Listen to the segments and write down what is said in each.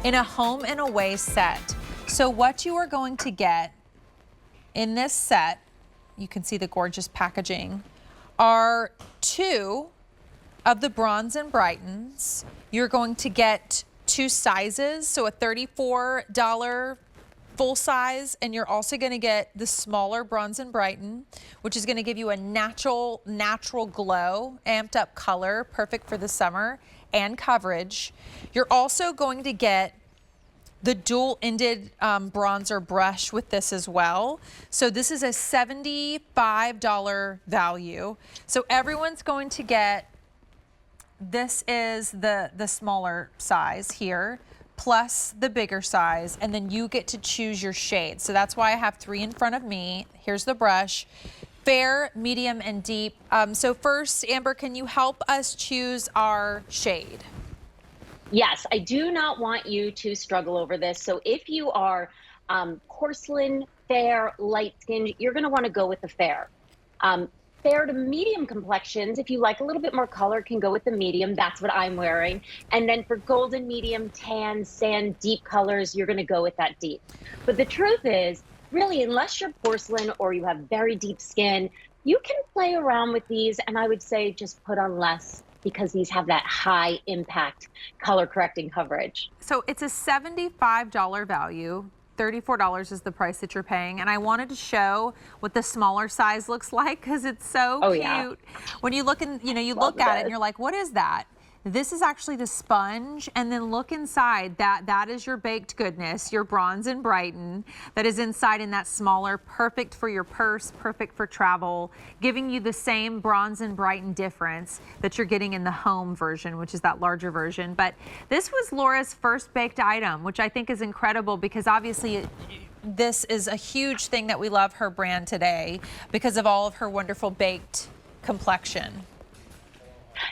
in a home and away set. So what you are going to get in this set, you can see the gorgeous packaging, are 2 of the Bronze-N-Brightens. You're going to get 2 sizes, so a $34 full size, and you're also going to get the smaller Bronze-N-Brighten, which is going to give you a natural glow, amped up color, perfect for the summer, and coverage. You're also going to get the dual-ended bronzer brush with this as well. So this is a $75 value. So everyone's going to get, this is the smaller size here, plus the bigger size, and then you get to choose your shade. So that's why I have 3 in front of me. Here's the brush. Fair, medium, and deep. So first, Amber, can you help us choose our shade? Yes, I do not want you to struggle over this. So if you are porcelain, fair, light skinned, you're going to want to go with the fair. Fair to medium complexions, if you like a little bit more color, can go with the medium. That's what I'm wearing. And then for golden, medium, tan, sand, deep colors, you're going to go with that deep. But the truth is, really, unless you're porcelain or you have very deep skin, you can play around with these. And I would say just put on less, because these have that high impact color correcting coverage. So it's a $75 value. $34 is the price that you're paying, and I wanted to show what the smaller size looks like because it's so cute. Yeah. When you look in, you look at it and you're like, what is that? This is actually the sponge, and then look inside. That is your baked goodness, your Bronze-N-Brighten that is inside in that smaller, perfect for your purse, perfect for travel, giving you the same Bronze-N-Brighten difference that you're getting in the home version, which is that larger version. But this was Laura's first baked item, which I think is incredible because obviously this is a huge thing that we love her brand today because of all of her wonderful baked complexion.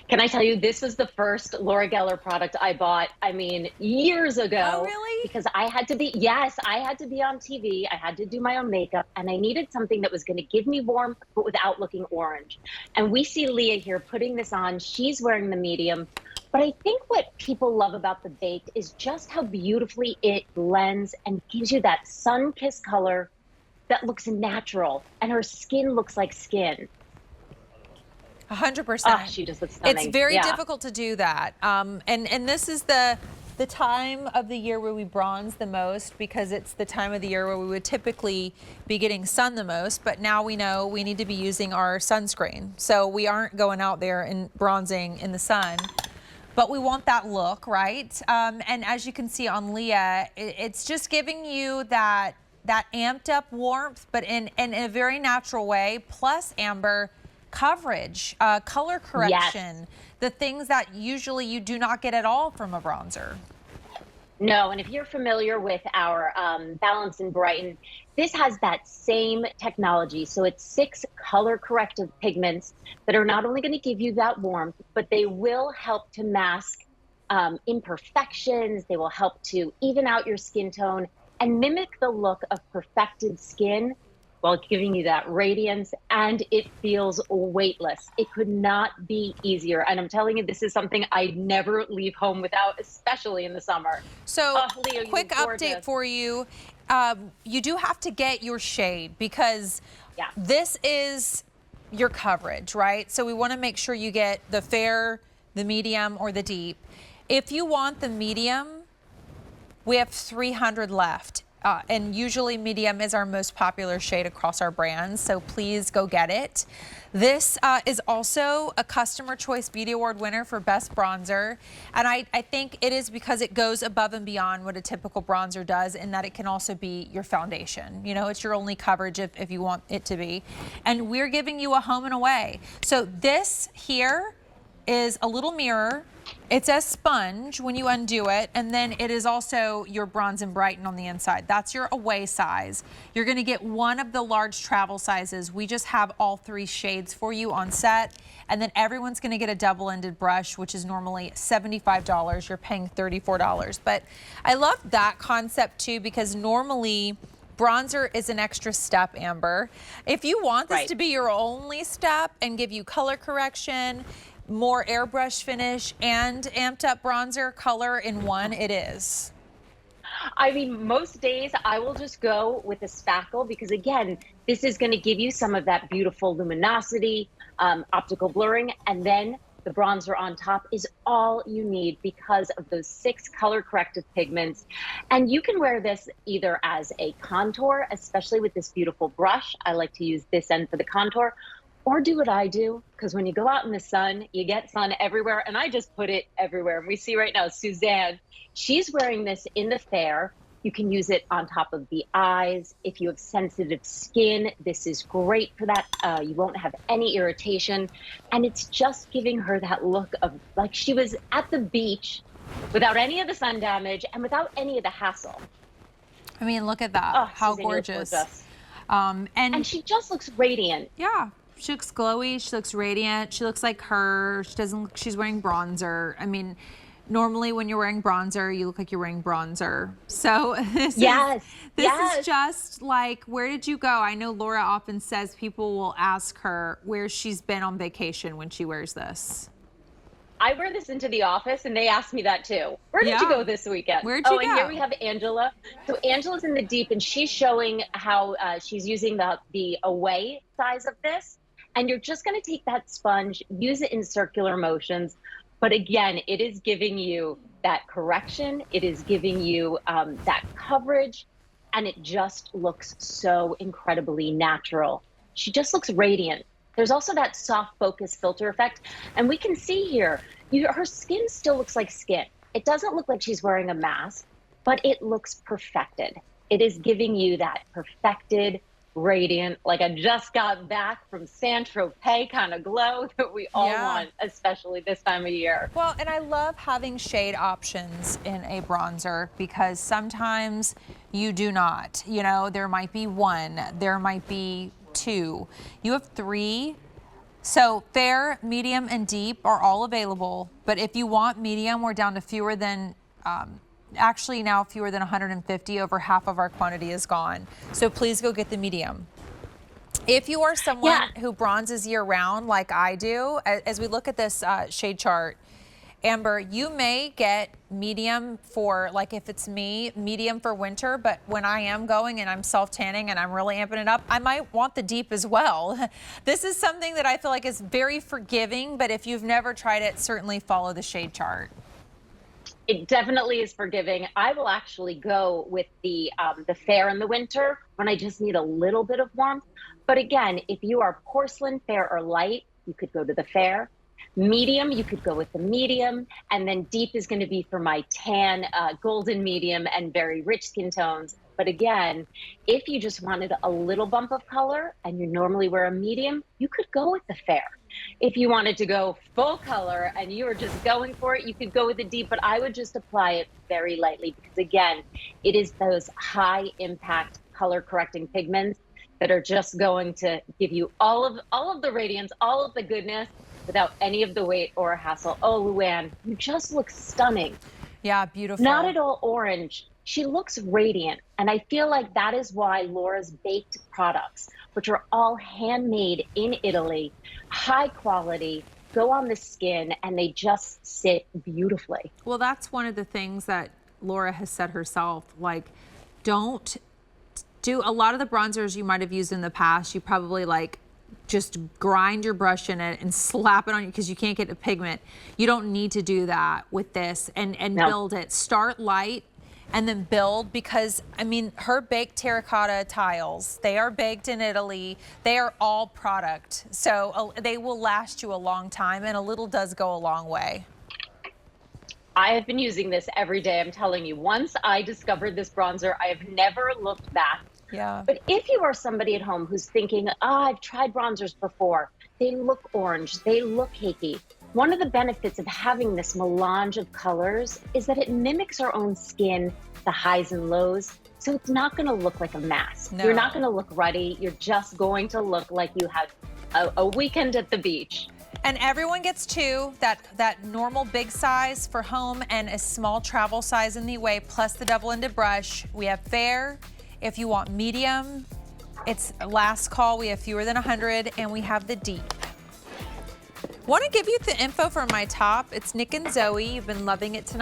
Can I tell you, this was the first Laura Geller product I bought, I mean, years ago. Oh, really? Because I had to be, yes, I had to be on TV. I had to do my own makeup, and I needed something that was going to give me warmth, but without looking orange. And we see Leah here putting this on. She's wearing the medium. But I think what people love about the baked is just how beautifully it blends and gives you that sun-kissed color that looks natural, and her skin looks like skin. 100%. Oh, she just looks stunning. It's very difficult to do that. And this is the time of the year where we bronze the most because it's the time of the year where we would typically be getting sun the most, but now we know we need to be using our sunscreen. So we aren't going out there and bronzing in the sun, but we want that look, right? And as you can see on Leah, it's just giving you that amped up warmth, but in a very natural way, plus Amber, coverage, color correction, the things that usually you do not get at all from a bronzer. No, and if you're familiar with our Bronze-N-Brighten, this has that same technology. So it's 6 color corrective pigments that are not only going to give you that warmth, but they will help to mask imperfections. They will help to even out your skin tone and mimic the look of perfected skin, while giving you that radiance, and it feels weightless. It could not be easier. And I'm telling you, this is something I never leave home without, especially in the summer. So Leo, quick update for you. You do have to get your shade because this is your coverage, right? So we want to make sure you get the fair, the medium, or the deep. If you want the medium, we have 300 left. And usually medium is our most popular shade across our brands, so please go get it. This is also a Customer Choice Beauty Award winner for Best Bronzer, and I think it is because it goes above and beyond what a typical bronzer does in that it can also be your foundation. You know, it's your only coverage if you want it to be. And we're giving you a home and away. So this here is a little mirror. It's a sponge when you undo it, and then it is also your Bronze-N-Brighten on the inside. That's your away size. You're going to get one of the large travel sizes. We just have all 3 shades for you on set, and then everyone's going to get a double-ended brush, which is normally $75. You're paying $34. But I love that concept too because normally bronzer is an extra step, Amber. If you want this to be your only step and give you color correction, more airbrush finish, and amped up bronzer color in one, it is. I mean, most days I will just go with a spackle because, again, this is going to give you some of that beautiful luminosity, optical blurring, and then the bronzer on top is all you need because of those 6 color corrective pigments. And you can wear this either as a contour, especially with this beautiful brush. I like to use this end for the contour, or do what I do, because when you go out in the sun, you get sun everywhere, and I just put it everywhere. And we see right now, Suzanne, she's wearing this in the fair. You can use it on top of the eyes. If you have sensitive skin, this is great for that. You won't have any irritation. And it's just giving her that look of like she was at the beach without any of the sun damage and without any of the hassle. I mean, look at that. Oh, how Suzanne, you look gorgeous. gorgeous. And she just looks radiant. Yeah. She looks glowy. She looks radiant. She looks like her. She doesn't look, she's wearing bronzer. I mean, normally when you're wearing bronzer, you look like you're wearing bronzer. So this is just like, where did you go? I know Laura often says people will ask her where she's been on vacation when she wears this. I wear this into the office and they ask me that too. Where did you go this weekend? Where'd you go? And here we have Angela. So Angela's in the deep and she's showing how she's using the away size of this. And you're just going to take that sponge, use it in circular motions. But again, it is giving you that correction. It is giving you that coverage. And it just looks so incredibly natural. She just looks radiant. There's also that soft focus filter effect. And we can see here, her skin still looks like skin. It doesn't look like she's wearing a mask, but it looks perfected. It is giving you that perfected, radiant, like I just got back from Saint-Tropez kind of glow that we all want, especially this time of year. Well, and I love having shade options in a bronzer because sometimes you do not. You know, there might be 1, there might be 2. You have 3. So fair, medium, and deep are all available. But if you want medium, we're down to fewer than actually now fewer than 150. Over half of our quantity is gone. So please go get the medium. If you are someone who bronzes year round like I do, as we look at this shade chart, Amber, you may get medium for, like if it's me, medium for winter, but when I am going and I'm self-tanning and I'm really amping it up, I might want the deep as well. This is something that I feel like is very forgiving, but if you've never tried it, certainly follow the shade chart. It definitely is forgiving. I will actually go with the fair in the winter when I just need a little bit of warmth. But again, if you are porcelain, fair, or light, you could go to the fair. Medium, you could go with the medium. And then deep is going to be for my tan, golden medium, and very rich skin tones. But again, if you just wanted a little bump of color and you normally wear a medium, you could go with the fair. If you wanted to go full color and you were just going for it, you could go with the deep, but I would just apply it very lightly because again, it is those high impact color correcting pigments that are just going to give you all of the radiance, all of the goodness without any of the weight or hassle. Oh, Luann, you just look stunning. Yeah, beautiful. Not at all orange. She looks radiant. And I feel like that is why Laura's baked products, which are all handmade in Italy, high quality, go on the skin, and they just sit beautifully. Well, that's one of the things that Laura has said herself, like, don't do a lot of the bronzers you might have used in the past. You probably like just grind your brush in it and slap it on you because you can't get the pigment. You don't need to do that with this and build it. Start light and then build, because I mean, her baked terracotta tiles, they are baked in Italy. They are all product. So they will last you a long time, and a little does go a long way. I have been using this every day. I'm telling you, once I discovered this bronzer, I have never looked back. Yeah. But if you are somebody at home who's thinking, I've tried bronzers before, they look orange, they look cakey. One of the benefits of having this melange of colors is that it mimics our own skin, the highs and lows. So it's not going to look like a mask. No. You're not going to look ruddy. You're just going to look like you had a weekend at the beach. And everyone gets 2, that normal big size for home and a small travel size in the away, plus the double-ended brush. We have fair. If you want medium, it's last call. We have fewer than 100, and we have the deep. Want to give you the info for my top. It's Nick and Zoe. You've been loving it tonight.